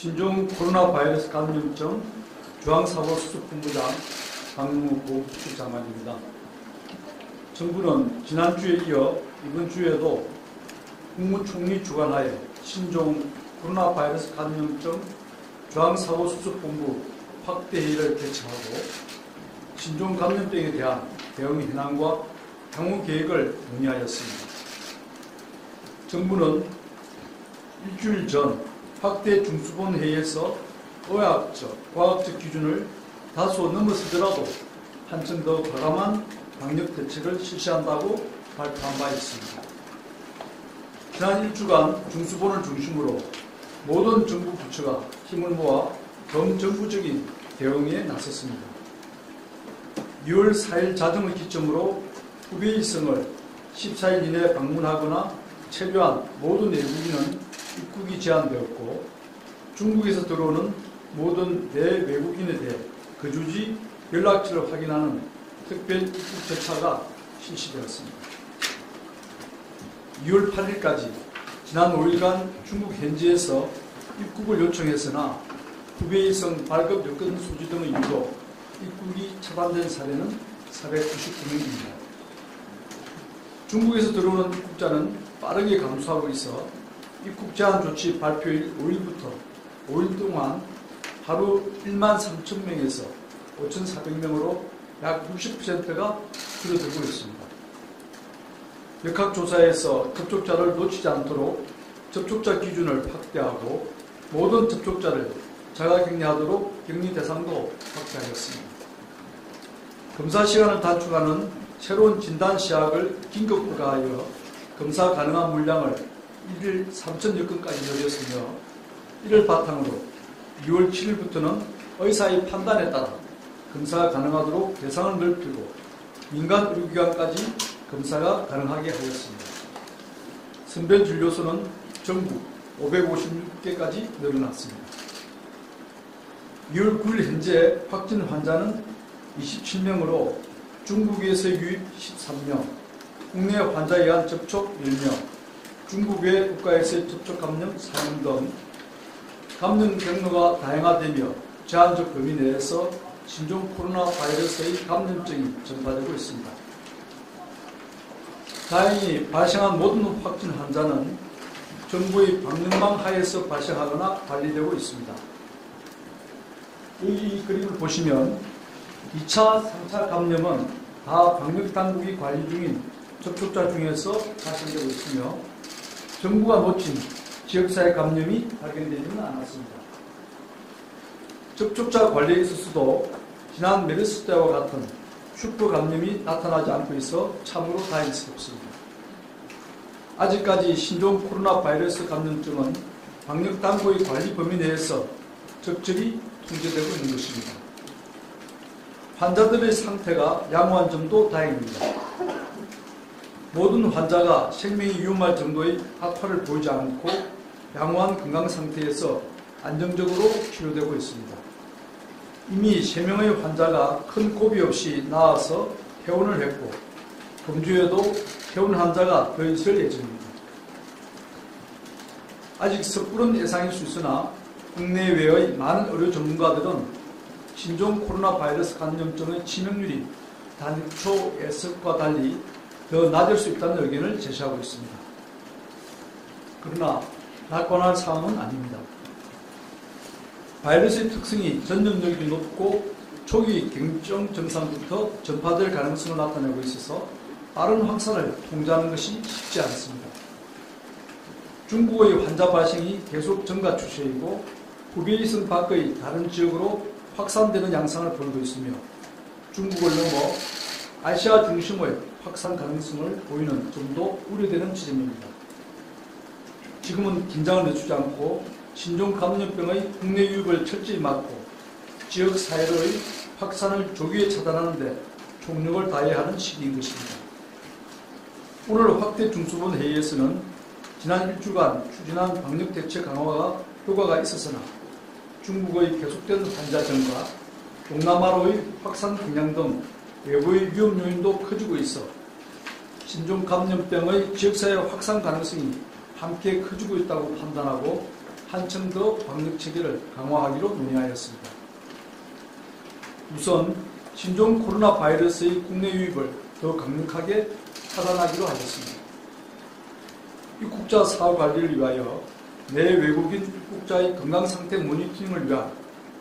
신종 코로나 바이러스 감염증 중앙사고수습본부장 박무보 장관입니다. 정부는 지난주에 이어 이번 주에도 국무총리 주관하에 신종 코로나 바이러스 감염증 중앙사고수습본부 확대회의를 개최하고 신종 감염병에 대한 대응 현황과 향후 계획을 논의하였습니다. 정부는 일주일 전 확대 중수본 회의에서 의학적, 과학적 기준을 다소 넘어서더라도 한층 더 과감한 방역 대책을 실시한다고 발표한 바 있습니다. 지난 일주간 중수본을 중심으로 모든 정부 부처가 힘을 모아 범정부적인 대응에 나섰습니다. 6월 4일 자정을 기점으로 후베이 성을 14일 이내 방문하거나 체류한 모든 외국인은 입국이 제한되었고, 중국에서 들어오는 모든 내외국인에 대해 거주지 연락처를 확인하는 특별 입국 절차가 실시되었습니다. 2월 8일까지 지난 5일간 중국 현지에서 입국을 요청했으나 후베이성 발급 여건 소지 등의 이유로 입국이 차단된 사례는 499명입니다. 중국에서 들어오는 입국자는 빠르게 감소하고 있어 입국 제한 조치 발표일 5일부터 5일 동안 하루 1만 3,000명에서 5,400명으로 약 60%가 줄어들고 있습니다. 역학조사에서 접촉자를 놓치지 않도록 접촉자 기준을 확대하고 모든 접촉자를 자가격리하도록 격리 대상도 확대하였습니다. 검사 시간을 단축하는 새로운 진단 시약을 긴급 허가하여 검사 가능한 물량을 1일 3,000여 건까지 늘렸으며, 이를 바탕으로 2월 7일부터는 의사의 판단에 따라 검사가 가능하도록 대상을 넓히고 민간 의료기관까지 검사가 가능하게 하였습니다. 선별진료소는 전국 556개까지 늘어났습니다. 2월 9일 현재 확진 환자는 27명으로 중국에서 유입 13명, 국내 환자에 의한 접촉 10명, 중국 외 국가에서의 접촉 감염 4명 등 감염 경로가 다양화되며 제한적 범위 내에서 신종 코로나 바이러스의 감염증이 전파되고 있습니다. 다행히 발생한 모든 확진 환자는 정부의 방역망 하에서 발생하거나 관리되고 있습니다. 이 그림을 보시면 2차, 3차 감염은 다 방역당국이 관리 중인 접촉자 중에서 발생되고 있으며, 정부가 놓친 지역사회 감염이 발견되지는 않았습니다. 접촉자 관리에 있어서도 지난 메르스 때와 같은 슈퍼 감염이 나타나지 않고 있어 참으로 다행스럽습니다. 아직까지 신종 코로나 바이러스 감염증은 방역당국의 관리 범위 내에서 적절히 통제되고 있는 것입니다. 환자들의 상태가 양호한 점도 다행입니다. 모든 환자가 생명이 위험할 정도의 악화를 보이지 않고 양호한 건강 상태에서 안정적으로 치료되고 있습니다. 이미 3명의 환자가 큰 고비 없이 나아서 퇴원을 했고, 금주에도 퇴원 환자가 더 있을 예정입니다. 아직 섣부른 예상일 수 있으나 국내외의 많은 의료 전문가들은 신종 코로나 바이러스 감염증의 치명률이 단초 예측과 달리 더 낮을 수 있다는 의견을 제시하고 있습니다. 그러나 낙관할 상황은 아닙니다. 바이러스의 특성이 전염력이 높고 초기 경증 증상부터 전파될 가능성을 나타내고 있어서 빠른 확산을 통제하는 것이 쉽지 않습니다. 중국의 환자 발생이 계속 증가 추세이고 후베이성 밖의 다른 지역으로 확산되는 양상을 보이고 있으며, 중국을 넘어 아시아 중심의 확산 가능성을 보이는 점도 우려되는 지점입니다. 지금은 긴장을 늦추지 않고 신종 감염병의 국내 유입을 철저히 막고 지역 사회로의 확산을 조기에 차단하는 데 총력을 다해야 하는 시기인 것입니다. 오늘 확대 중수본 회의에서는 지난 일주간 추진한 방역 대책 강화가 효과가 있었으나 중국의 계속된 환자 증가, 동남아로의 확산 경향 등 외부의 위험 요인도 커지고 있어 신종 감염병의 지역사회 확산 가능성이 함께 커지고 있다고 판단하고 한층 더 방역 체계를 강화하기로 논의하였습니다. 우선 신종 코로나 바이러스의 국내 유입을 더 강력하게 차단하기로 하였습니다. 입국자 사후 관리를 위하여 내 외국인 입국자의 건강 상태 모니터링을 위한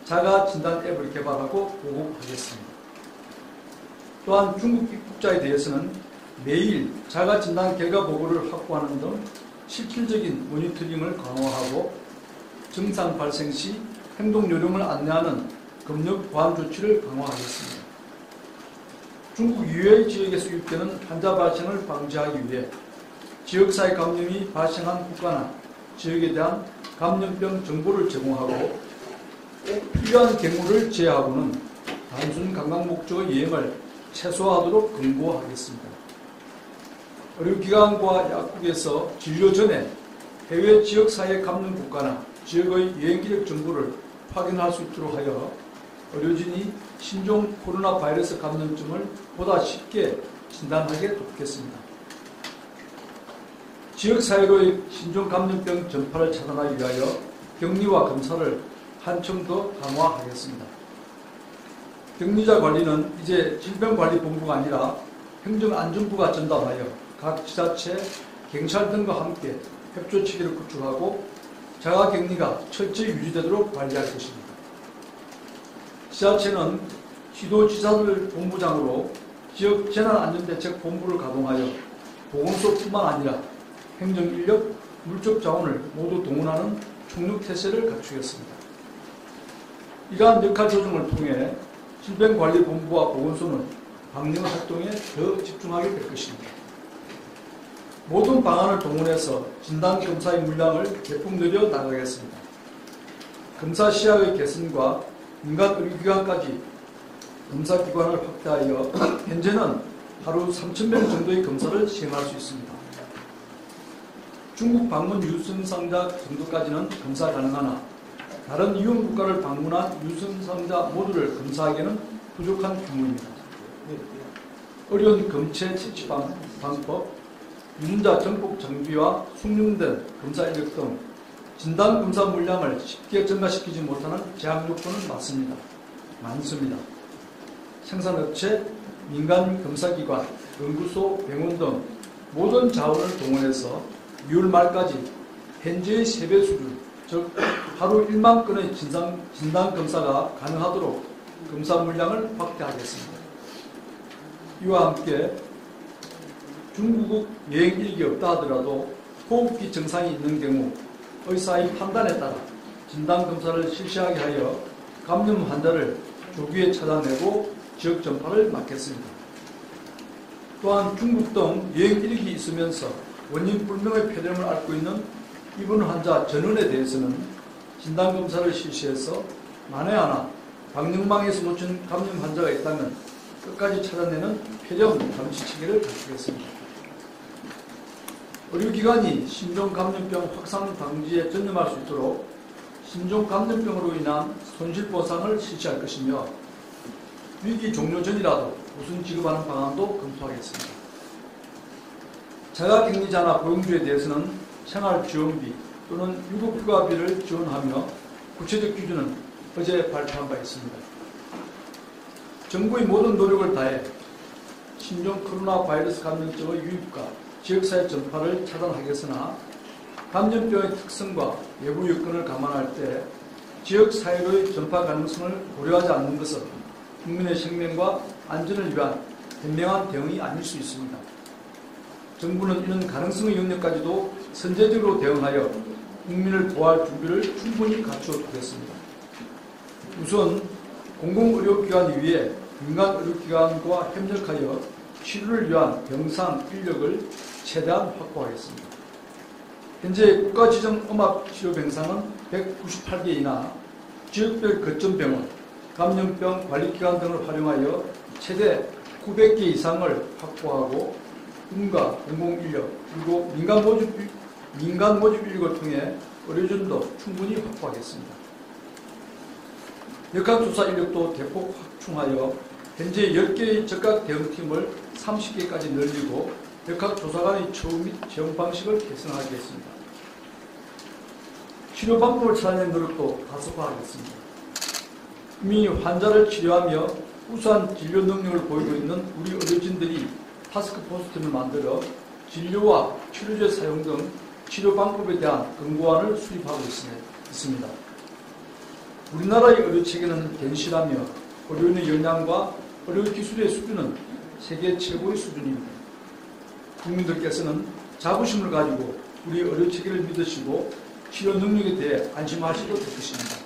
자가 진단 앱을 개발하고 보급하겠습니다. 또한 중국 입국자에 대해서는 매일 자가 진단 결과 보고를 확보하는 등 실질적인 모니터링을 강화하고 증상 발생 시 행동 요령을 안내하는 검역 보안 조치를 강화하겠습니다. 중국 유해 지역에서 유입되는 환자 발생을 방지하기 위해 지역사회 감염이 발생한 국가나 지역에 대한 감염병 정보를 제공하고 꼭 필요한 경우를 제외하고는 단순 관광 목적의 여행을 최소화하도록 권고하겠습니다. 의료기관과 약국에서 진료 전에 해외 지역사회 감염 국가나 지역의 여행 이력 정보를 확인할 수 있도록 하여 의료진이 신종 코로나 바이러스 감염증을 보다 쉽게 진단하게 돕겠습니다. 지역사회로의 신종 감염병 전파를 차단하기 위하여 격리와 검사를 한층 더 강화하겠습니다. 격리자 관리는 이제 질병관리본부가 아니라 행정안전부가 전담하여 각 지자체, 경찰 등과 함께 협조 체계를 구축하고 자가격리가 철저히 유지되도록 관리할 것입니다. 지자체는 시도지사들 본부장으로 지역 재난안전대책본부를 가동하여 보건소뿐만 아니라 행정인력, 물적 자원을 모두 동원하는 총력태세를 갖추겠습니다. 이러한 역할 조정을 통해 질병관리본부와 보건소는 방역 활동에 더 집중하게 될 것입니다. 모든 방안을 동원해서 진단검사의 물량을 대폭 늘려 나가겠습니다. 검사 시야의 개선과 민간 의료기관까지 검사기관을 확대하여 현재는 하루 3,000명 정도의 검사를 시행할 수 있습니다. 중국 방문 유증상자 정도까지는 검사 가능하나 다른 이용 국가를 방문한 유증상자 모두를 검사하기에는 부족한 규모입니다. 어려운 검체 채취 방법, 유증자 전폭 장비와 숙련된 검사 인력 등 진단 검사 물량을 쉽게 증가시키지 못하는 제약 요건은 많습니다. 생산업체, 민간 검사기관, 연구소, 병원 등 모든 자원을 동원해서 6월 말까지 현재의 3배 수준, 즉 하루 1만 건의 진단 검사가 가능하도록 검사 물량을 확대하겠습니다. 이와 함께 중국 여행 일기 없다 하더라도 호흡기 증상이 있는 경우 의사의 판단에 따라 진단 검사를 실시하게 하여 감염 환자를 조기에 찾아내고 지역 전파를 막겠습니다. 또한 중국 등 여행 일기 있으면서 원인 불명의 폐렴을 앓고 있는 입원 환자 전원에 대해서는 진단검사를 실시해서 만에 하나 방역망에서 놓친 감염 환자가 있다면 끝까지 찾아내는 폐렴 감시 체계를 갖추겠습니다. 의료기관이 신종감염병 확산 방지에 전념할 수 있도록 신종감염병으로 인한 손실보상을 실시할 것이며 위기 종료 전이라도 우선 지급하는 방안도 검토하겠습니다. 자가격리자나 고용주에 대해서는 생활지원비 또는 유급휴가비를 지원하며 구체적 기준은 어제 발표한 바 있습니다. 정부의 모든 노력을 다해 신종 코로나 바이러스 감염증의 유입과 지역사회 전파를 차단하겠으나 감염병의 특성과 외부 여건을 감안할 때 지역사회로의 전파 가능성을 고려하지 않는 것은 국민의 생명과 안전을 위한 현명한 대응이 아닐 수 있습니다. 정부는 이런 가능성의 영역까지도 선제적으로 대응하여 국민을 보호할 준비를 충분히 갖추어 두겠습니다. 우선 공공의료기관 위에 민간 의료기관과 협력하여 치료를 위한 병상 인력을 최대한 확보하겠습니다. 현재 국가지정음압치료병상은 198개이나 지역별 거점병원, 감염병 관리기관 등을 활용하여 최대 900개 이상을 확보하고 군과 공공인력 그리고 민간 모집 인력을 통해 의료진도 충분히 확보하겠습니다. 역학조사 인력도 대폭 확충하여 현재 10개의 적각 대응팀을 30개까지 늘리고 역학조사관의 처우 및 채용 방식을 개선하겠습니다. 치료 방법을 찾아내는 노력도 가속화하겠습니다. 이미 환자를 치료하며 우수한 진료 능력을 보이고 있는 우리 의료진들이 타스크포스팀을 만들어 진료와 치료제 사용 등 치료 방법에 대한 권고안을 수립하고 있습니다. 우리나라의 의료체계는 견실하며 의료인의 역량과 의료기술의 수준은 세계 최고의 수준입니다. 국민들께서는 자부심을 가지고 우리 의료체계를 믿으시고 치료 능력에 대해 안심하셔도 될 것입니다.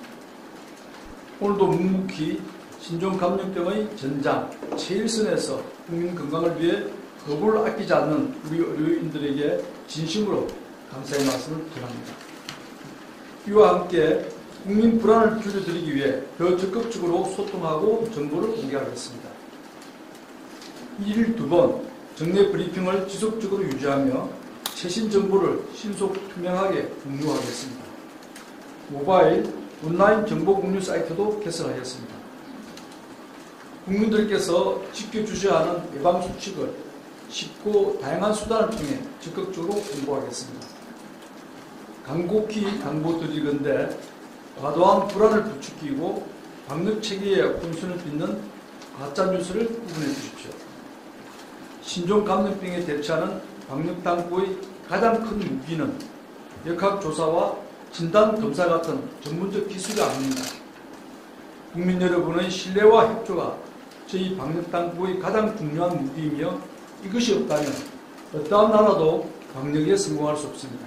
오늘도 묵묵히 신종감염병의 전장 최일선에서 국민 건강을 위해 겁을 아끼지 않는 우리 의료인들에게 진심으로 감사의 말씀을 드립니다. 이와 함께 국민 불안을 줄여드리기 위해 더 적극적으로 소통하고 정보를 공개하겠습니다. 1일 2번 정례 브리핑을 지속적으로 유지하며 최신 정보를 신속 투명하게 공유하겠습니다. 모바일, 온라인 정보 공유 사이트도 개설하겠습니다. 국민들께서 지켜주셔야 하는 예방수칙을 쉽고 다양한 수단을 통해 적극적으로 공부하겠습니다. 간곡히 당부드리건대 과도한 불안을 부추기고 방역체계의 혼선을 빚는 가짜뉴스를 구분해 주십시오. 신종감염병에 대처하는 방역당국의 가장 큰 무기는 역학조사와 진단검사 같은 전문적 기술이 아닙니다. 국민 여러분의 신뢰와 협조가 저희 방역당국의 가장 중요한 무기이며 이것이 없다면 어떠한 나라도 방역에 성공할 수 없습니다.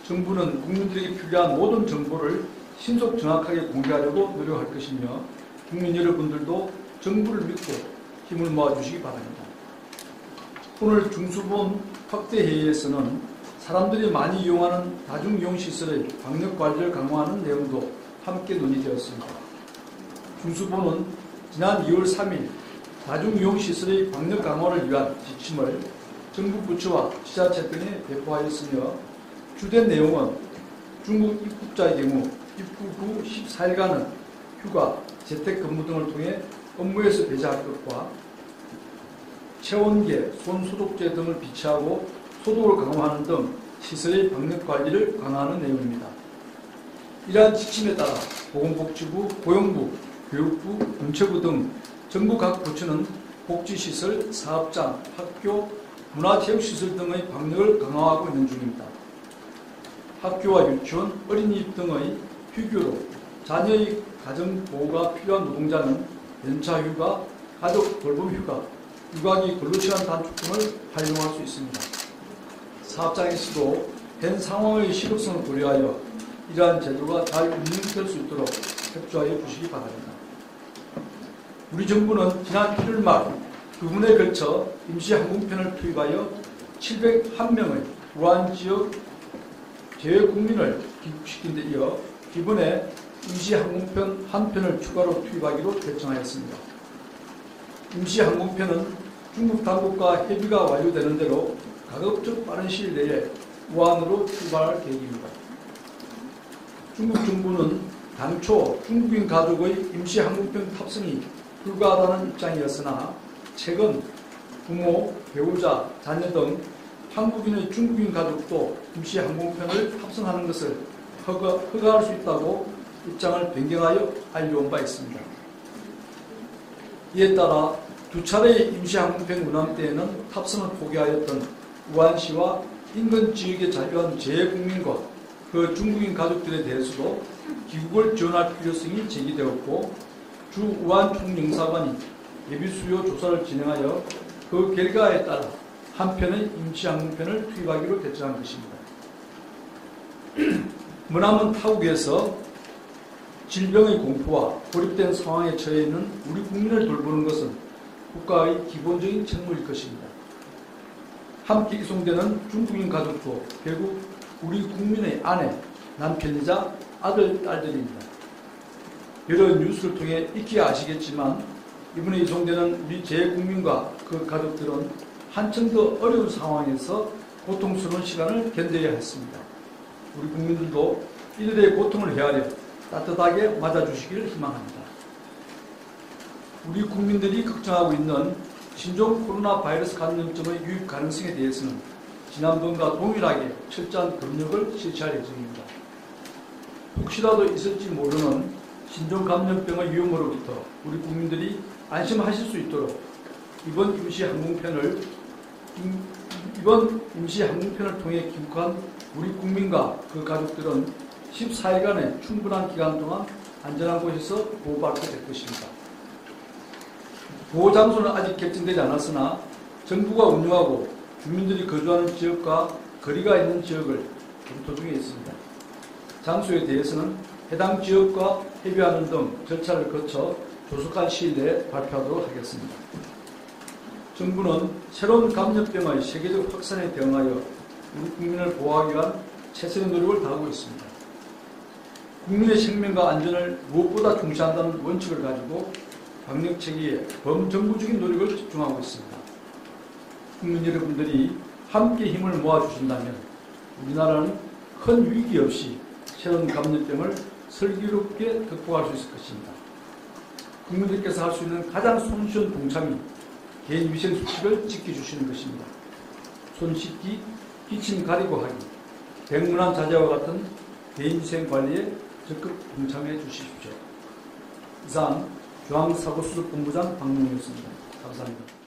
정부는 국민들에게 필요한 모든 정보를 신속 정확하게 공개하려고 노력할 것이며 국민 여러분들도 정부를 믿고 힘을 모아주시기 바랍니다. 오늘 중수본 확대회의에서는 사람들이 많이 이용하는 다중이용시설의 방역관리를 강화하는 내용도 함께 논의되었습니다. 중수본은 지난 2월 3일 다중이용시설의 방역 강화를 위한 지침을 정부 부처와 지자체 등에 배포하였으며 주된 내용은 중국 입국자의 경우 입국 후 14일간은 휴가, 재택근무 등을 통해 업무에서 배제할 것과 체온계, 손소독제 등을 비치하고 소독을 강화하는 등 시설의 방역관리를 강화하는 내용입니다. 이러한 지침에 따라 보건복지부, 고용부, 교육부, 문체부 등 정부 각 부처는 복지시설, 사업장, 학교, 문화체육시설 등의 방역을 강화하고 있는 중입니다. 학교와 유치원, 어린이집 등의 휴교로 자녀의 가정보호가 필요한 노동자는 연차휴가, 가족 돌봄휴가, 육아기 근로시간 단축 등을 활용할 수 있습니다. 사업장에서도 현 상황의 시급성을 고려하여 이러한 제도가 잘 운영될 수 있도록 협조하여 주시기 바랍니다. 우리 정부는 지난 1월 말 2분에 걸쳐 임시항공편을 투입하여 701명의 우한 지역 재외국민을 귀국시킨 데 이어 이번에 임시항공편 한 편을 추가로 투입하기로 결정하였습니다. 임시항공편은 중국 당국과 협의가 완료되는 대로 가급적 빠른 시일 내에 우한으로 출발할 계획입니다. 중국 정부는 당초 중국인 가족의 임시항공편 탑승이 불가하다는 입장이었으나 최근 부모, 배우자, 자녀 등 한국인의 중국인 가족도 임시항공편을 탑승하는 것을 허가할 수 있다고 입장을 변경하여 알려온 바 있습니다. 이에 따라 두 차례의 임시항공편 운항 때에는 탑승을 포기하였던 우한시와 인근 지역에 자유한 재외국민과 그 중국인 가족들에 대해서도 귀국을 지원할 필요성이 제기되었고 주 우한 총영사관이 예비수요 조사를 진행하여 그 결과에 따라 한 편의 임시항공편을 투입하기로 결정한 것입니다. 머나먼 타국에서 질병의 공포와 고립된 상황에 처해 있는 우리 국민을 돌보는 것은 국가의 기본적인 책무일 것입니다. 함께 이송되는 중국인 가족도 결국 우리 국민의 아내, 남편이자 아들, 딸들입니다. 여러 뉴스를 통해 익히 아시겠지만 이번에 이송되는 우리 재국민과 그 가족들은 한층 더 어려운 상황에서 고통스러운 시간을 견뎌야 했습니다. 우리 국민들도 이들의 고통을 헤아려 따뜻하게 맞아주시기를 희망합니다. 우리 국민들이 걱정하고 있는 신종 코로나 바이러스 감염증의 유입 가능성에 대해서는 지난번과 동일하게 철저한 검역을 실시할 예정입니다. 혹시라도 있을지 모르는 신종 감염병의 위험으로부터 우리 국민들이 안심하실 수 있도록 이번 임시 항공편을 통해 귀국한 우리 국민과 그 가족들은 14일간의 충분한 기간 동안 안전한 곳에서 보호받게 될 것입니다. 보호 장소는 아직 결정되지 않았으나 정부가 운영하고 주민들이 거주하는 지역과 거리가 있는 지역을 검토 중에 있습니다. 장소에 대해서는 해당 지역과 협의하는 등 절차를 거쳐 조속한 시일 내에 발표하도록 하겠습니다. 정부는 새로운 감염병의 세계적 확산에 대응하여 우리 국민을 보호하기 위한 최선의 노력을 다하고 있습니다. 국민의 생명과 안전을 무엇보다 중시한다는 원칙을 가지고 방역 체계에 범정부적인 노력을 집중하고 있습니다. 국민 여러분들이 함께 힘을 모아주신다면 우리나라는 큰 위기 없이 새로운 감염병을 슬기롭게 극복할 수 있을 것입니다. 국민들께서 할 수 있는 가장 손쉬운 동참이 개인 위생 수칙을 지켜주시는 것입니다. 손 씻기, 기침 가리고 하기, 백문환 자제와 같은 개인 위생 관리에 적극 동참해 주십시오. 이상 중앙사고수습본부장 박명희였습니다. 감사합니다.